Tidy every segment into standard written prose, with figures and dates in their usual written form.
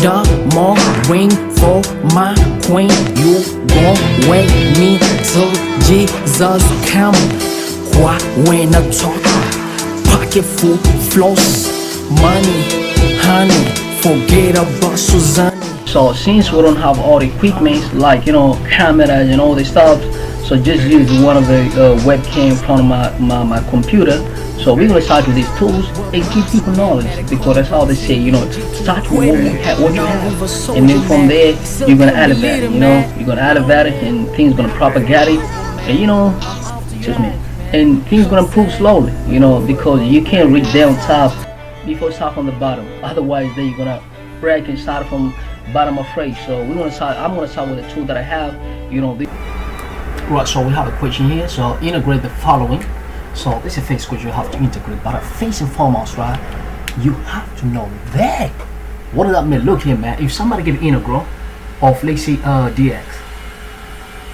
diamond ring for my queen. You gon' wait me till Jesus come. Why when I talk? Pocket full floss, money, honey. Forget about Suzanne. So since we don't have all the equipment like cameras and all this stuff, so just use one of the webcam from my computer. So we're gonna start with these tools and give people knowledge, because that's how they say, start with what you have, and then from there you're gonna elevate it. You're gonna elevate it, and things gonna propagate it, and excuse me, and things gonna improve slowly, because you can't reach down top before start from the bottom. Otherwise, then you're gonna break and start from bottom of phrase. So I'm gonna start with the tool that I have. Right, so we have a question here. So integrate the following. So this is the first question you have to integrate. But first and foremost, right, you have to know that. What does that mean? Look here, man. If somebody give integral of, let's say, dx,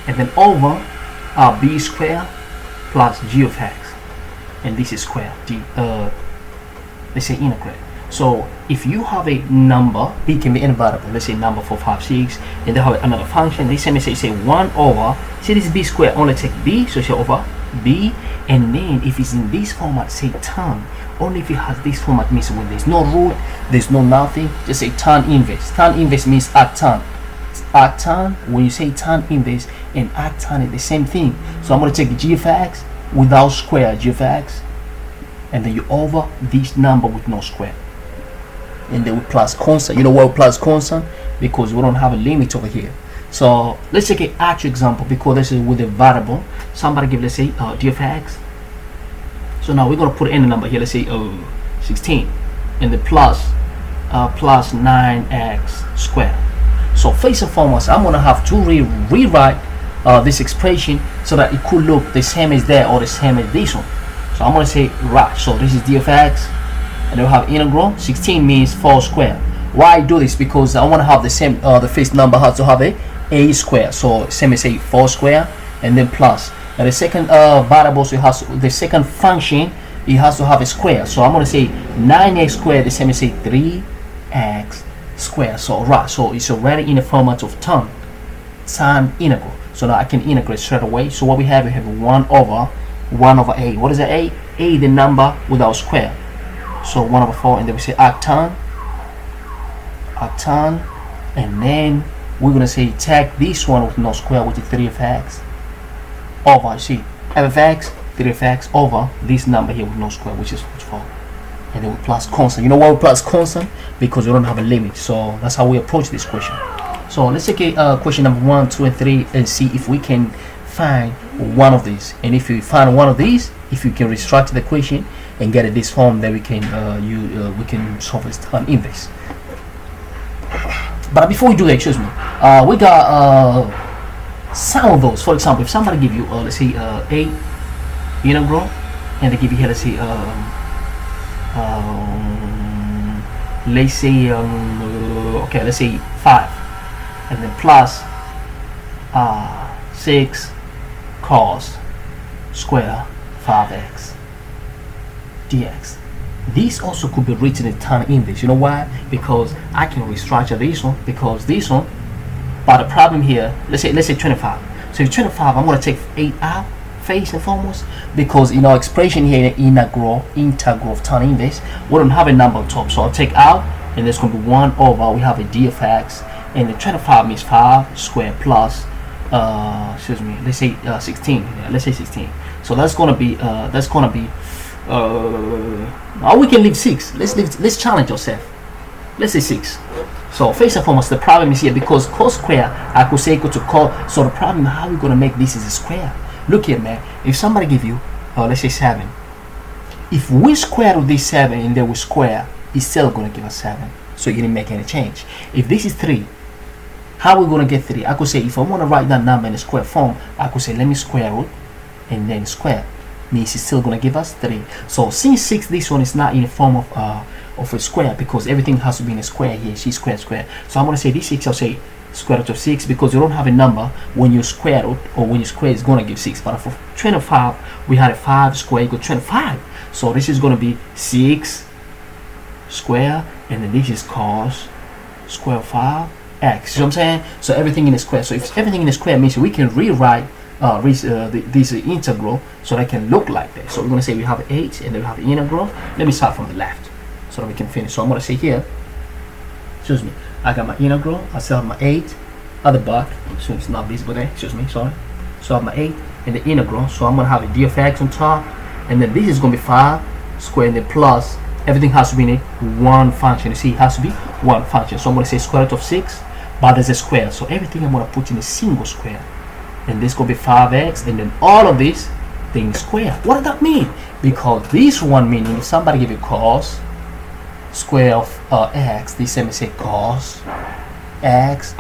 and then over b squared plus g of x, and this is square d, let's say integrate. So if you have a number, b can be any variable, let's say number 4, 5, 6, and they have another function, they say 1 over, see this is b squared, only take b, so say over b, and then if it's in this format, say tan. Only if it has this format means when there's no root, there's no nothing, just say tan inverse. Tan inverse means arctan. Arctan, when you say tan inverse and arctan is the same thing. So I'm going to take g of x without square, g of x, and then you over this number with no square, and then we plus constant. You know why we plus constant? Because we don't have a limit over here. So let's take an actual example, because this is with a variable. Somebody give, let's say, d of x. So now we're going to put in a number here, let's say 16, and the plus 9x squared. So first and foremost, I'm going to have to rewrite this expression so that it could look the same as that or the same as this one. So I'm going to say, right, so this is d of x, and then we have integral. 16 means 4 squared. Why I do this? Because I want to have the same, the first number has to have a square. So same as say 4 square, and then plus. And the second variable, so it has the second function, it has to have a square. So I'm going to say 9x squared, the same as say 3x squared. So right, so it's already in the format of tan integral. So now I can integrate straight away. So what we have 1 over a. What is the a? A, the number without square. So 1 over 4, and then we say arctan, and then we're gonna say take this one with no square, which is 3 of x, over, you see, f of x, 3 of x over this number here with no square, which is 4, and then we plus constant. You know why we plus constant? Because we don't have a limit. So that's how we approach this question. So let's take question number 1, 2, and 3 and see if we can find one of these. And if you find one of these, if you can restructure the question and get it this form, then we can we can solve this tan inverse. But before we do that, excuse me, we got some of those. For example, if somebody give you let's say a integral, and they give you here, let's say okay, let's say 5, and then plus 6 cos square 5x dx. This also could be written in tan inverse. You know why? Because I can restructure this one, because this one, but the problem here, let's say 25. So 25, I'm going to take 8 out first and foremost, because in our expression here, integral of tan inverse, we don't have a number on top. So I'll take out, and there's going to be 1 over, we have a d of x, and the 25 means 5 squared plus excuse me, let's say 16. Yeah, let's say 16. So that's gonna be now we can leave 6. Let's challenge yourself. Let's say 6. So first and foremost, the problem is here, because cos square I could say equal to cos. So the problem, how we gonna make this is a square? Look here, man. If somebody give you let's say 7, if we square root this 7 and then we square, it's still gonna give us 7. So you didn't make any change. If this is 3, how are we going to get 3? I could say, if I want to write that number in a square form, I could say, let me square root, and then square. Means it's still going to give us 3. So since 6, this one is not in the form of a square, because everything has to be in a square here. See, square. So I'm going to say this 6, I'll say square root of 6, because you don't have a number when you square root, or when you square, it's going to give 6. But for 25, we had a 5 square equal 25. So this is going to be 6 square, and then this is cos square of 5x. See what I'm saying? So everything in a square. So if everything in a square means we can rewrite this integral so that it can look like this. So we're going to say we have 8 and then we have the integral. Let me start from the left so that we can finish. So I'm going to say here, excuse me, I got my integral, I still have my 8 at the back, so it's not visible there, excuse me, sorry. So I have my 8 and the integral, so I'm going to have a d of x on top, and then this is going to be 5 squared and then plus, everything has to be in a one function. You see, it has to be one function. So I'm going to say square root of 6, but there's a square, so everything I'm going to put in a single square. And this going to be 5x, and then all of this thing square. What does that mean? Because this one meaning, if somebody give you cos square of x, this let me say cos x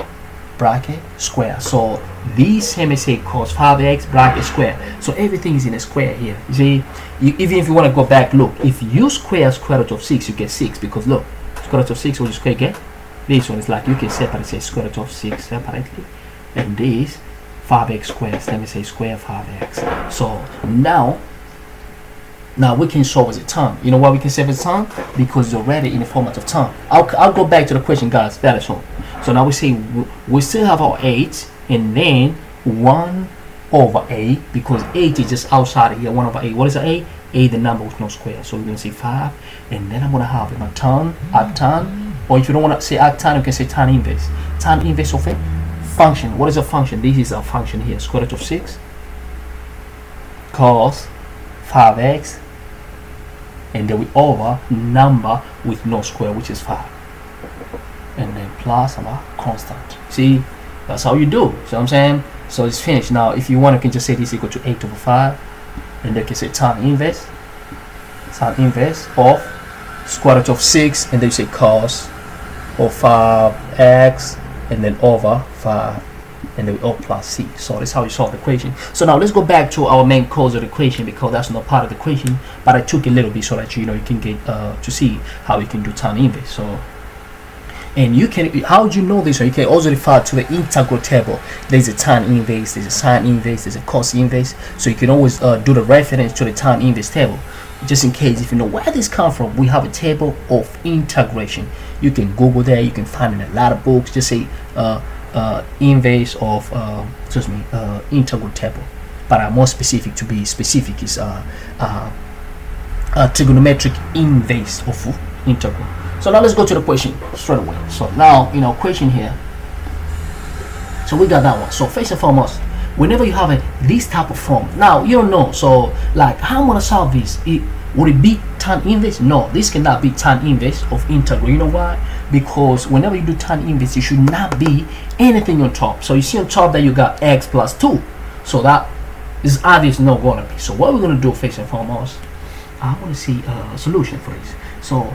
bracket square. So this let me say cos 5x bracket square. So everything is in a square here. You see, even if you want to go back, look, if you square square root of 6, you get 6, because look, square root of 6, what you square get? This one is like, you can separate, say square root of 6 separately, and this 5x squared, let me say square 5x. So now we can solve as a term. You know why we can solve as a term? Because it's already in the format of term. I'll go back to the question, guys, that is all. So now we say we still have our 8 and then 1 over 8, because 8 is just outside of here. 1 over 8, what is 8? 8 the number with no square, so we're going to say 5, and then I'm going to have my arctan, or if you don't want to say arctan, you can say tan inverse of it. Function. What is a function? This is a function here, square root of 6 cos 5x, and then we over number with no square, which is 5, and then plus our constant. See, that's how you do. So I'm saying, so it's finished. Now if you want, you can just say this equal to 8 over 5, and then you can say tan inverse of square root of 6, and then you say cos of 5x, and then over 5, and then we all plus c. So that's how you solve the equation. So now let's go back to our main cause of the equation, because that's not part of the equation, but I took a little bit so that you can get to see how you can do tan inverse. So, and you can, how would you know this? So you can also refer to the integral table. There's a tan inverse, there's a sine inverse, there's a cos inverse. So you can always do the reference to the tan inverse table, just in case if you know where this comes from. We have a table of integration. You can Google there, you can find in a lot of books, just say inverse of integral table, but more specific, to be specific, is trigonometric inverse of integral. So now let's go to the question straight away. So now in our question here, so we got that one. So first and foremost, whenever you have this type of form, now you don't know, so like how I'm gonna solve this, would it be tan inverse? No, this cannot be tan inverse of integral. You know why? Because whenever you do tan inverse, it should not be anything on top. So you see on top that you got x plus 2, so that is obviously not gonna be. So what we're gonna do first and foremost, I want to see a solution for this. So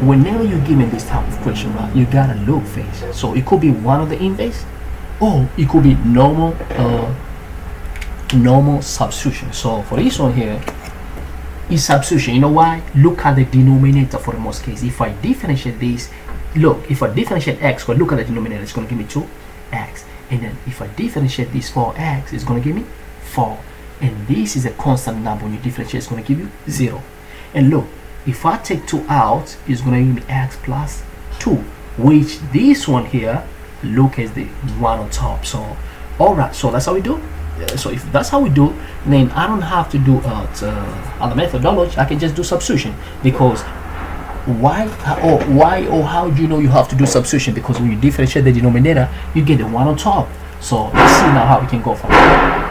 whenever you're given this type of question, right, you gotta look first. So it could be one of the inverse, or it could be normal substitution. So for this one here is substitution. You know why? Look at the denominator for the most case. If I differentiate this, look, if I differentiate x, but look at the denominator, it's going to give me 2x, and then if I differentiate this 4x, it's going to give me 4, and this is a constant number. When you differentiate, it's going to give you 0. And look, if I take 2 out, it's going to give me x plus 2, which this one here, look, as the one on top. So all right, so that's how we do. So if that's how we do, then I don't have to do other methodology. I can just do substitution, because why or how do you know you have to do substitution? Because when you differentiate the denominator, you get the one on top. So let's see now how we can go from there.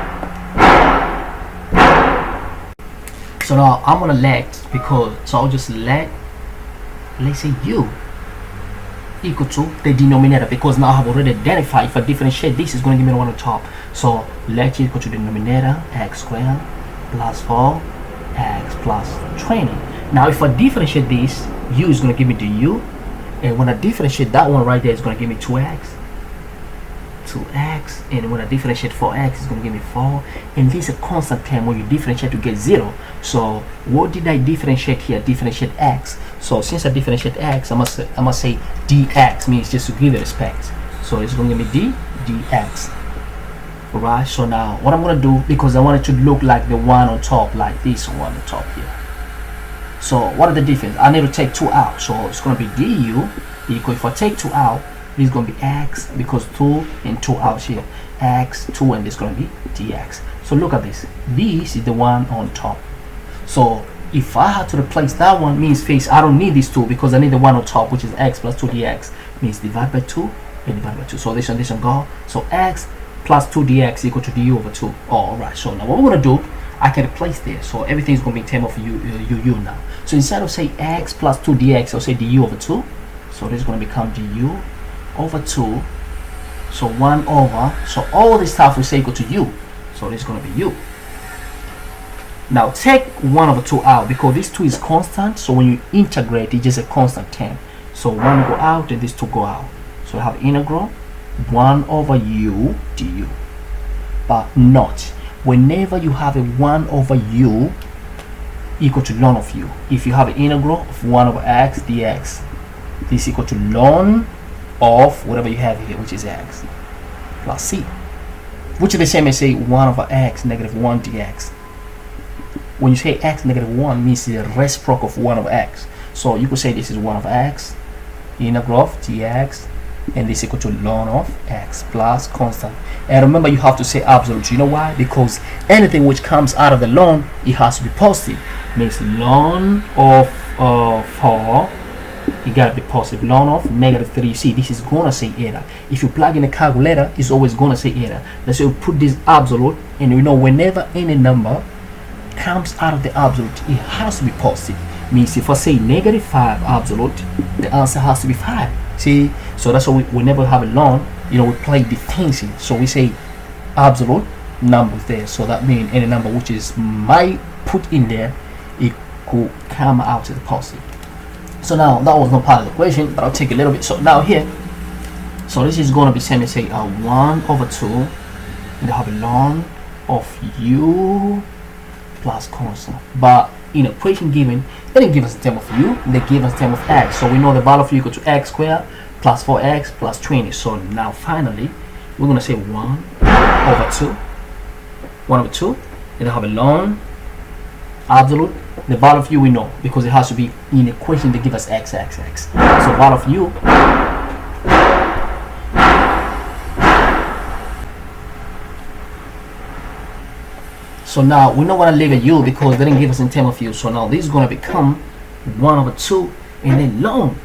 So now I'm gonna so I'll just let's say u equal to the denominator, because now I have already identified if I differentiate this, is going to give me the one on top. So let equal to the denominator, x squared plus 4 x plus 20. Now if I differentiate this, u is going to give me the u, and when I differentiate that one right there, it's going to give me 2x, and when I differentiate 4x, it's going to give me 4, and this is a constant term. When you differentiate, you get 0. So what did I differentiate here? Differentiate x. So since I differentiate x, I must say dx, means just to give it respect. So it's going to give me dx. Right, so now what I'm going to do, because I want it to look like the one on top, like this one on top here. So what are the difference? I need to take 2 out, so it's going to be du equal, if I take 2 out, this is going to be x, because 2 and 2 out here, x, 2, and this is going to be dx. So look at this. This is the one on top. So if I had to replace that one, means face, I don't need this 2 because I need the one on top, which is x plus 2 dx, means divide by 2 and divide by 2. So this one go. So x plus 2 dx equal to du over 2. Alright, so now what we're going to do, I can replace this. So everything is going to be in terms of u now. So instead of say x plus 2 dx, I'll say du over 2. So this is going to become du over 2. So 1 over. So all this stuff we say equal to u. So this is going to be u. Now take 1 over 2 out because this 2 is constant. So when you integrate, it's just a constant term. So 1 go out and this 2 go out. So I have integral 1 over u du. But not whenever you have a 1 over u equal to ln of u. If you have an integral of 1 over x dx, this is equal to ln of whatever you have here, which is x plus c, which is the same as say 1 over x negative 1 dx. When you say x negative 1 means the reciprocal of 1 over x. So you could say this is 1 over x integral of dx, and this is equal to ln of x plus constant. And remember, you have to say absolute. You know why? Because anything which comes out of the ln, it has to be positive. Means ln of 4, it gotta be positive. Ln of negative 3. You see, this is gonna say eta. If you plug in a calculator, it's always gonna say eta. Let's say we put this absolute, and you know whenever any number comes out of the absolute, it has to be positive. Means if I say negative 5 absolute, the answer has to be 5. See, so that's why we never have a ln. You know, we play defensive. So we say absolute numbers there. So that means any number which is might put in there, it could come out as a positive. So now that was not part of the equation, but I'll take a little bit. So now here, so this is going to be same as say 1 over 2, and I have a ln of u plus constant. But in equation given, they didn't give us a term of u, they gave us a term of x. So we know the value of u equal to x squared plus 4x plus 20. So now finally, we're going to say 1 over 2. 1 over 2, and I have a ln absolute. The value of u we know because it has to be in equation they give us x. So value of u so now we don't want to leave a u because they didn't give us in term of u. So now this is going to become 1 over 2 and then ln.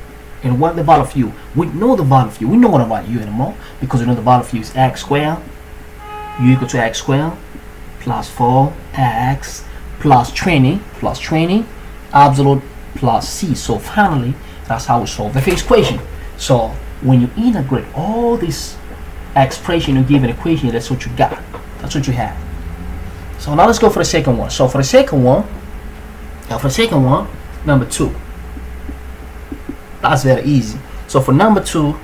And what the value of u? We know the value of u. We don't want to write u anymore because we know the value of u is x squared. U equal to x squared plus 4x plus 20 absolute plus c. So finally, that's how we solve the first equation. So when you integrate all this expression, you give an equation, that's what you got. That's what you have. So now let's go for the second one. So for the second one, number 2. That's very easy. So for number 2,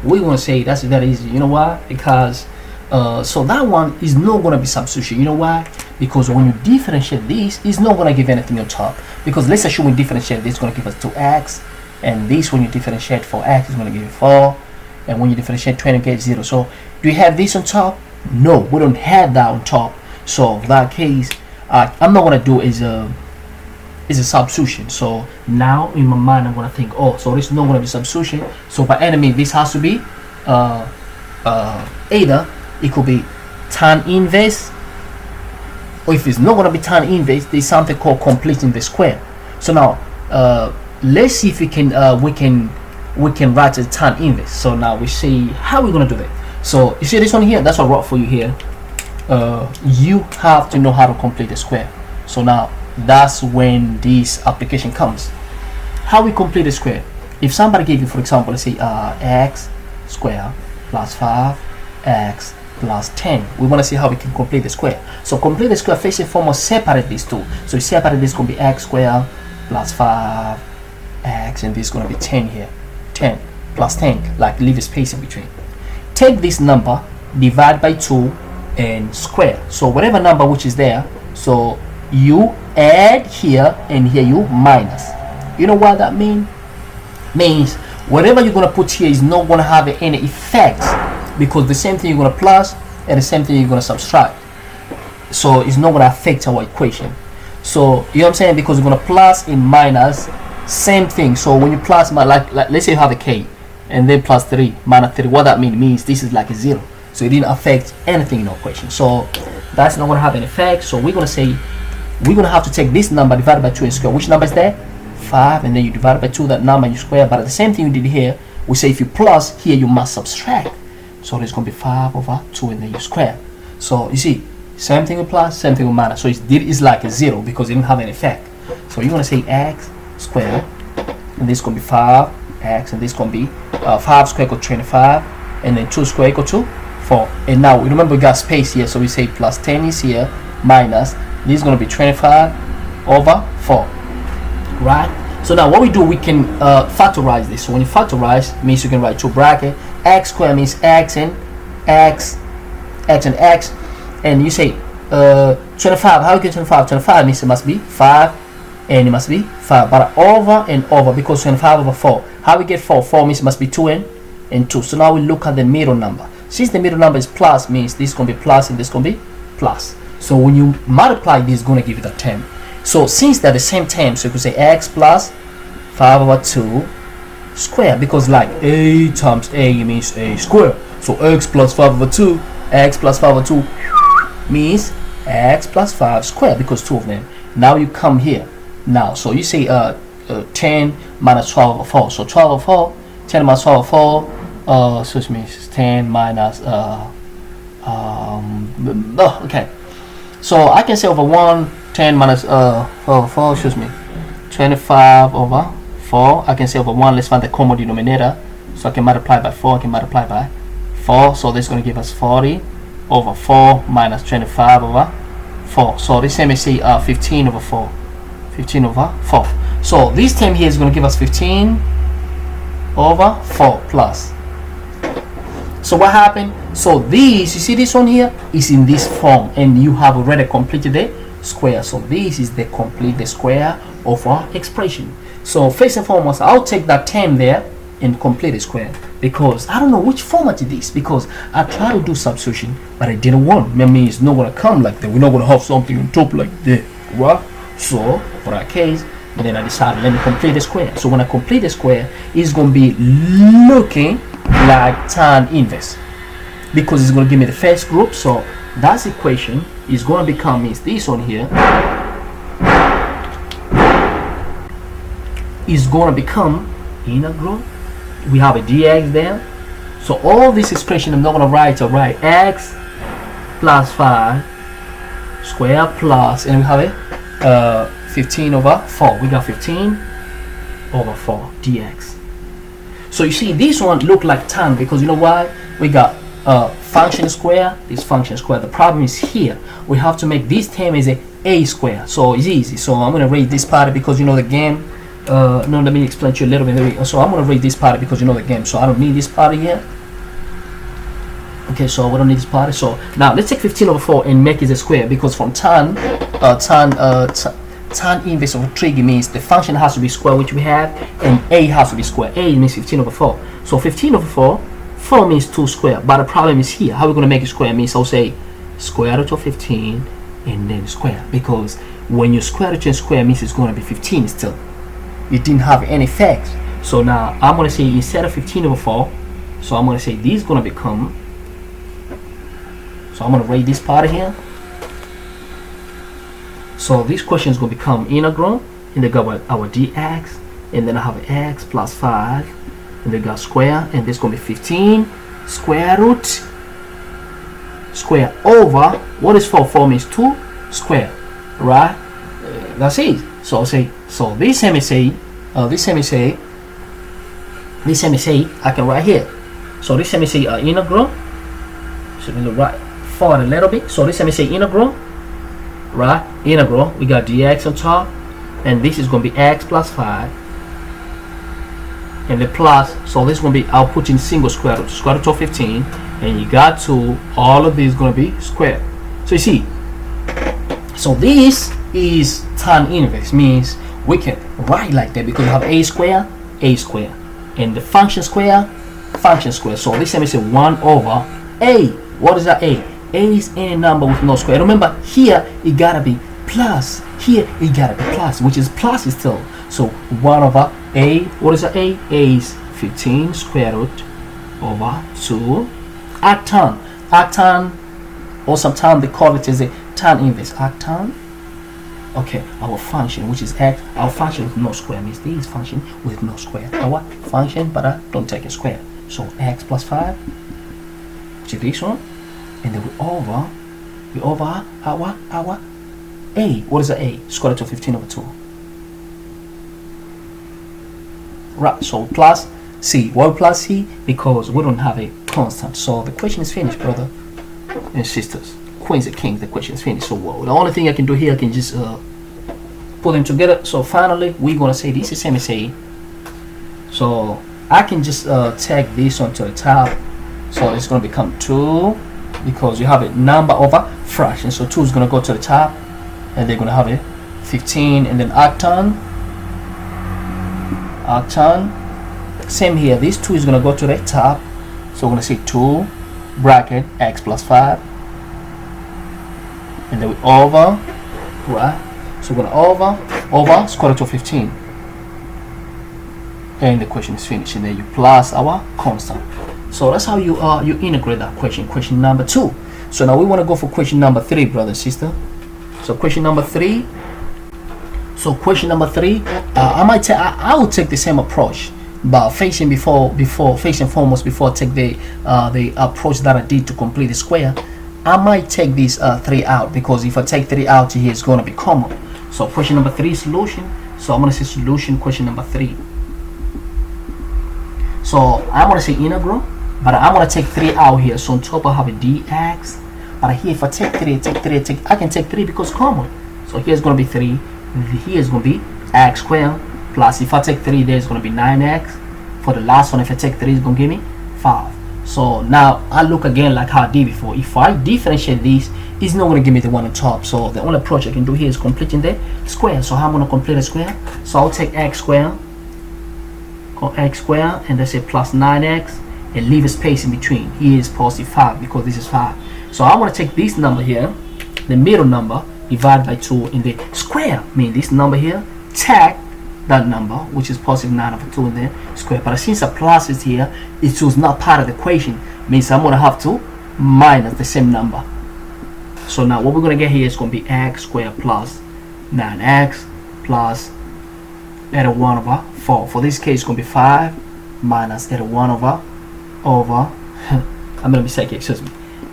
we want to say that's very easy. You know why? Because so that one is not going to be substitution. You know why? Because when you differentiate this, it's not going to give anything on top. Because let's assume we differentiate this, it's going to give us 2x, and this when you differentiate 4x is going to give you 4, and when you differentiate 20 you get 0. So do you have this on top? No, we don't have that on top. So in that case, I'm not going to do is a substitution. So now in my mind I'm going to think, oh, so this is not going to be substitution. So by any means this has to be either it could be tan inverse, or if it's not going to be tan inverse, there's something called completing the square. So now let's see if we can write a tan inverse. So now we see how we're going to do that. So you see this one here, that's what I wrote for you here. You have to know how to complete the square. So now that's when this application comes. How we complete the square? If somebody gave you, for example, let's say x squared plus 5x plus 10, we want to see how we can complete the square. So complete the square, first and foremost, separate these two. So you separate this, going to be x squared plus 5x, and this is going to be 10 here, 10 plus 10, like leave a space in between. Take this number, divide by 2 and square. So whatever number which is there, so you add here and here you minus. You know what that means? Means whatever you're going to put here is not going to have any effects, because the same thing you're going to plus and the same thing you're going to subtract, so it's not going to affect our equation. So you know what I'm saying, because we're going to plus and minus, same thing. So when you plus, like let's say you have a k and then plus 3 minus 3, what that means this is like a 0, so it didn't affect anything in our equation, so that's not going to have an effect. So we're going to say we're going to have to take this number divided by 2 and square. Which number is there? 5, and then you divide by 2 that number and you square. But the same thing you did here, we say if you plus here you must subtract, so there's going to be 5 over 2 and then you square. So you see, same thing with plus, same thing with minus, so it's like a 0 because it didn't have an effect. So you're going to say x squared, and this is going to be 5x, and this is going to be 5 squared equal to 25, and then 2 squared equal to 4. And now remember we got space here, so we say plus 10 is here minus this is going to be 25 over 4, right? So now what we do, we can factorize this. So when you factorize, means you can write 2 bracket, x squared means x and x, x and x, and you say 25. How you get 25? 25 means it must be 5 and it must be 5, but over and over, because 25 over 4. How we get 4? 4 means it must be 2 and 2. So now we look at the middle number. Since the middle number is plus, means this is going to be plus and this is going to be plus. So when you multiply this, is going to give you the term. So since they're the same term, so you could say x plus 5 over 2 square, because like a times a means a square. So x plus 5 over 2, x plus 5 over 2 means x plus 5 square, because 2 of them. Now you come here. Now, so you say 10 minus 12 over 4. So 12 over 4, 10 minus 12 over 4, excuse me, 10 minus, okay. So I can say over 1, 10 minus 4, excuse me, 25 over 4. I can say over 1, let's find the common denominator. So I can multiply by 4, I can multiply by 4. So this is going to give us 40 over 4 minus 25 over 4. So this time we say 15 over 4. 15 over 4. So this term here is going to give us 15 over 4 plus. So what happened? So this, you see this one here is in this form, and you have already completed the square. So this is the complete the square of our expression. So first and foremost, I'll take that term there and complete the square, because I don't know which format it is, because I tried to do substitution but I didn't want. I mean, it's not going to come like that. We're not going to have something on top like that, right? So for that case, then I decided, let me complete the square. So when I complete the square, it's going to be looking like tan inverse, because it's going to give me the first group. So that equation is going to become, is this one here is going to become integral. We have a dx there. So all this expression I'm not going to write, I'll write x plus 5 square plus, and we have it 15 over 4. We got 15 over 4 dx. So you see this one look like tan, because you know why? We got function square, this function square. The problem is here we have to make this term as a square, so it's easy. So I'm going to rate this part because you know the game. No, let me explain to you a little bit. So I'm going to rate this part because you know the game, so I don't need this part here. Okay, so we don't need this part. So now let's take 15 over 4 and make it a square, because from tan inverse of trig means the function has to be square, which we have, and a has to be square. A means 15 over 4. So 15 over 4 means 2 square, but the problem is here. How are we going to make it square? Means I'll say square root of 15 and then square, because when you square root and square means it's going to be 15 still. It didn't have any effect. So now I'm going to say instead of 15 over 4, so I'm going to say this is going to become, so I'm going to write this part here. So this question is going to become integral, and they got our dx, and then I have x plus 5, and they got square, and this is going to be 15 square root square over, what is 4? 4 means 2 square, right? That's it. So I'll say, so this MSA, I can write here. So this MSA integral, so we'll write forward a little bit. So this MSA integral, right? Integral, we got dx on top, and this is going to be x plus 5, and the plus, so this is going to be, I'll put in single square root of 15, and you got to, all of this is going to be square. So you see, so this is tan inverse, means we can write like that because we have a square, and the function square. So this time is a 1 over a. What is that? A is any number with no square. Remember here it gotta be plus, here it gotta be plus, which is plus is still. So 1 over a, what is a? A is 15 square root over 2 arctan. Arctan, or sometimes they call it as a tan inverse. Arctan. Okay, our function, which is x, our function with no square means this function with no square. Our function, but I don't take a square. So x plus 5, which is this one, and then we over our a. What is the a? Square root of 15 over 2. Right, so plus c. Why plus c? Because we don't have a constant. So the question is finished, brother and sisters. Queens and kings, the question is finished. So the only thing I can do here, I can just put them together. So finally, we're gonna say this is same as a. So I can just tag this one to the top. So it's gonna become 2 because you have a number over fraction. So 2 is gonna go to the top, and they're gonna have a 15, and then arctan. Same here. This 2 is gonna go to the top. So we're gonna say 2 bracket x plus 5. And then we over, right? So we're gonna over square root of 15, and the question is finished. And then you plus our constant. So that's how you integrate that question. Question number 2. So now we want to go for question number 3, brother and sister. So question number 3. So question number 3. I will take the same approach, but facing foremost before I take the approach that I did to complete the square. I might take these 3 out, because if I take 3 out here, it's going to be common. So question number 3 solution. So I'm going to say solution question number 3. So I'm going to say integral, but I'm going to take 3 out here. So on top I have a dx, but here if I take 3, I can take 3 because common. So here's going to be 3, here is going to be x squared, plus if I take 3 there is going to be 9x. For the last one, if I take 3, it's going to give me 5. So now I look again like how I did before. If I differentiate this, it's not going to give me the one on top. So the only approach I can do here is completing the square. So how I'm going to complete the square? So I'll take x squared, and let's say plus 9x, and leave a space in between. Here is positive 5 because this is 5. So I'm going to take this number here, the middle number, divided by 2 in the square. Mean this number here, tag that number, which is positive 9 over 2 in the square. But since a plus is here, it was not part of the equation. Means I'm going to have to minus the same number. So now what we're going to get here is going to be x squared plus 9x plus 81 over 4. For this case, it's going to be 5 minus 81 over I'm going to be saying, excuse me,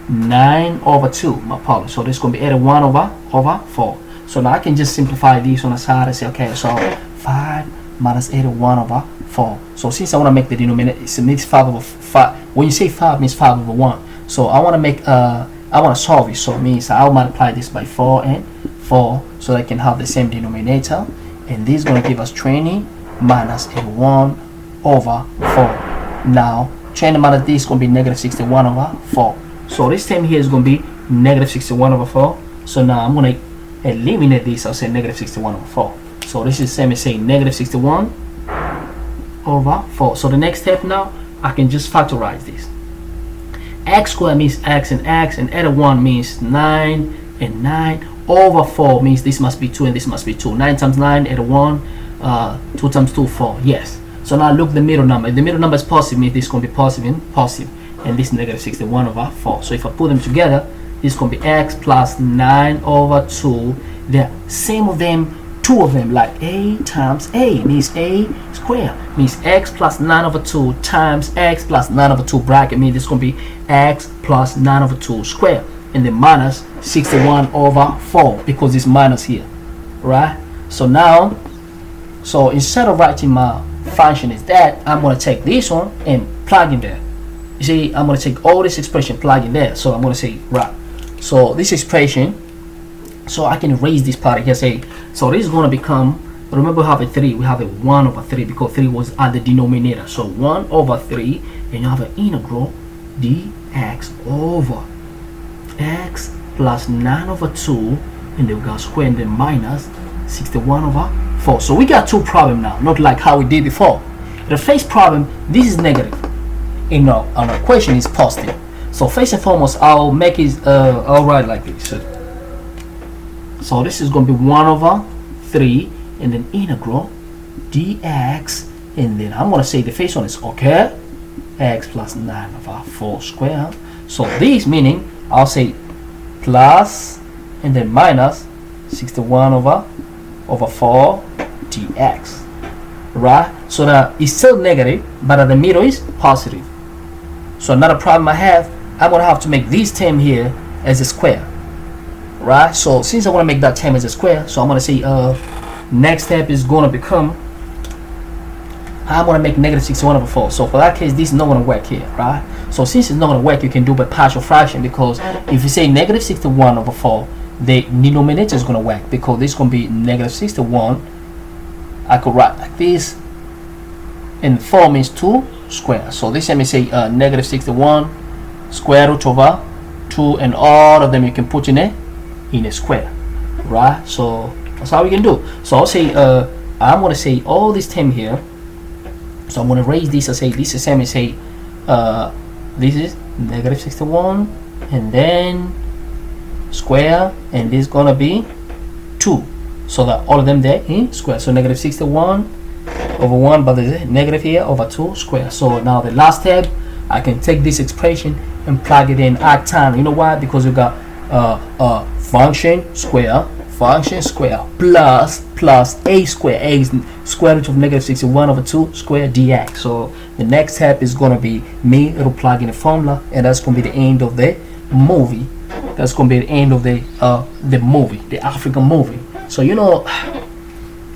9 over 2, my apologies. So this is going to be 81 over 4. So now I can just simplify this on the side and say, okay, so 5 minus 81 over 4. So since I want to make the denominator, it means 5 over 5. When you say 5, means 5 over 1. So I want to make I want to solve it. So it means I'll multiply this by 4 and 4, so I can have the same denominator. And this is going to give us 20 minus 81 over 4. Now 20 minus this is going to be negative 61 over 4. So this term here is going to be negative 61 over 4. So now I'm going to eliminate this. I'll say negative 61 over 4. So this is the same as saying negative 61 over 4. So the next step now, I can just factorize this. X squared means x, and add 1 means 9, and 9 over 4 means this must be 2 and this must be 2. 9 times 9, add 1, 2 times 2, 4. Yes. So now look the middle number. If the middle number is positive, means this is going to be positive, and this is negative 61 over 4. So if I put them together, this is going to be x plus 9 over 2. The same of them, 2 of them, like a times a means a square, means x plus 9 over 2 times x plus 9 over 2 bracket, means this is going to be x plus 9 over 2 square, and then minus 61 over 4 because it's minus here, right? So now, so instead of writing my function is that, I'm going to take this one and plug in there. You see, I'm going to take all this expression, plug in there. So I'm going to say, right, so this expression, so I can erase this part here, say, so this is going to become, remember we have a 3, we have a 1 over 3 because 3 was at the denominator. So 1 over 3, and you have an integral dx over x plus 9 over 2, and then we got square, and then minus 61 over 4. So we got 2 problems now, not like how we did before. The first problem, this is negative, and our equation is positive. So first and foremost, I'll make it I'll write like this. So this is going to be 1 over 3, and then integral dx, and then I'm gonna say the first one is okay, x plus 9 over 4 square. So this meaning I'll say plus and then minus 61 over 4 dx, right? So now it's still negative, but at the middle is positive. So another problem I have, I'm gonna have to make this term here as a square, right? So since I want to make that term as a square, so I'm gonna say next step is gonna become, I'm gonna make negative 61 over 4. So for that case, this is not gonna work here, right? So since it's not gonna work, you can do by partial fraction, because if you say negative 61 over 4, the denominator is gonna work, because this is gonna be negative 61. I could write like this, and 4 means 2 square. So this let me say negative 61 square root over 2, and all of them you can put in a square, right? So that's how we can do. So I'll say I'm gonna say all this term here. So I'm gonna raise this. I say this is same as say this is negative 61, and then square, and this is gonna be 2. So that all of them there in square. So negative 61 over 1, but there's a negative here, over 2 square. So now the last step, I can take this expression and plug it in Arctan. You know why? Because we got function square plus a square. A is square root of negative 61 over 2 square dx. So the next step is going to be me plug in a formula, and that's going to be the end of the movie. That's going to be the end of the movie, the African movie. So you know,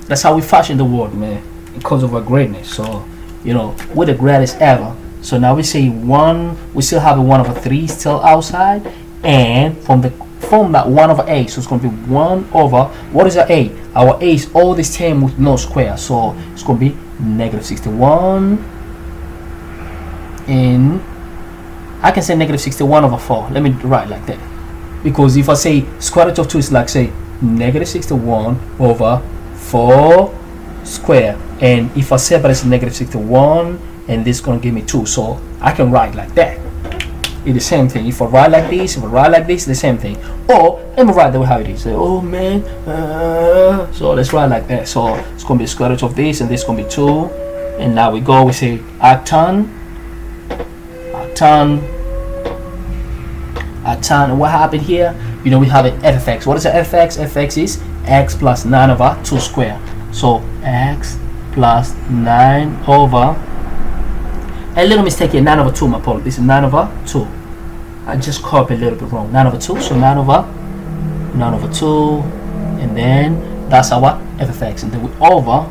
that's how we fashion the world, man, because of our greatness. So you know, we're the greatest ever. So now we say 1, we still have a 1 over 3 still outside, and from the formula 1 over a, so it's going to be 1 over, what is our a? Our a is all this term with no square, so it's going to be negative 61, and I can say negative 61 over 4. Let me write like that, because if I say square root of 2 is like say negative 61 over 4 square, and if I separate it's negative 61, and this is going to give me 2, so I can write like that. It's the same thing. If I write like this, if I write like this, the same thing. Or let me write the way how it is. Oh man, so let's write like that. So it's going to be square root of this, and this is going to be 2, and now we go, we say Arctan, and what happened here? You know, we have an fx. What is the fx? Fx is x plus 9 over 2 square. So x plus 9 over, a little mistake here, 9 over 2, my apologies. This is 9 over 2. I just copied a little bit wrong. 9 over 2, so 9 over 2, and then that's our fx, and then we over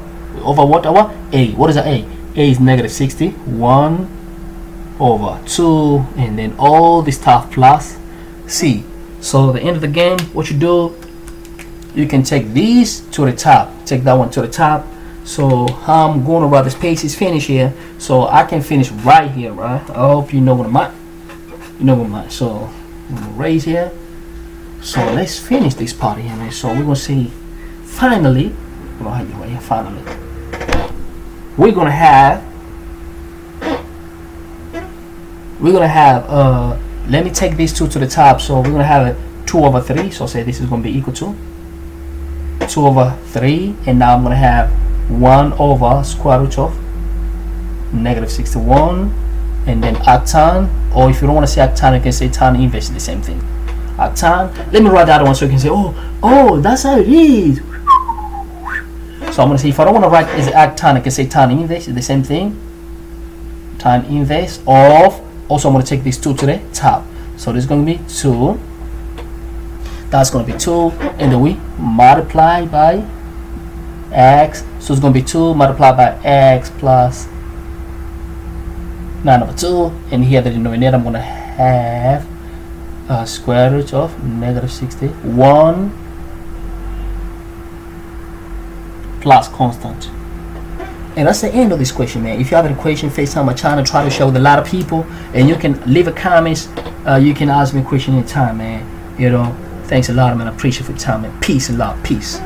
what? Our a. What is our a? A is negative 61 over 2, and then all this stuff plus c. So at the end of the game, what you do, you can take these to the top, take that one to the top. So I'm going to write the space is finished here, so I can finish right here, right? I hope you know what I'm at. You know what I'm at. So I'm gonna raise here. So let's finish this part here, man. So we're gonna say finally, finally, we're gonna have let me take these 2 to the top. So we're gonna have a 2 over 3. So say this is gonna be equal to 2 over 3, and now I'm gonna have 1 over square root of negative 61, and then Arctan, or if you don't want to say Arctan, you can say tan inverse, the same thing. Arctan. Let me write that one so you can say, oh, that's how it is. So I'm going to say, if I don't want to write as Arctan, I can say tan inverse, the same thing. Tan inverse of, also I'm going to take these 2 to the top. So this is going to be 2. That's going to be 2, and then we multiply by x, so it's going to be 2 multiplied by x plus 9 over 2, and here the denominator I'm going to have square root of negative 61 plus constant. And that's the end of this question, man. If you have any question, FaceTime my channel, try to share with a lot of people, and you can leave a comments. You can ask me a question anytime, man. You know, thanks a lot, man. I appreciate your time, man. Peace and love. Peace.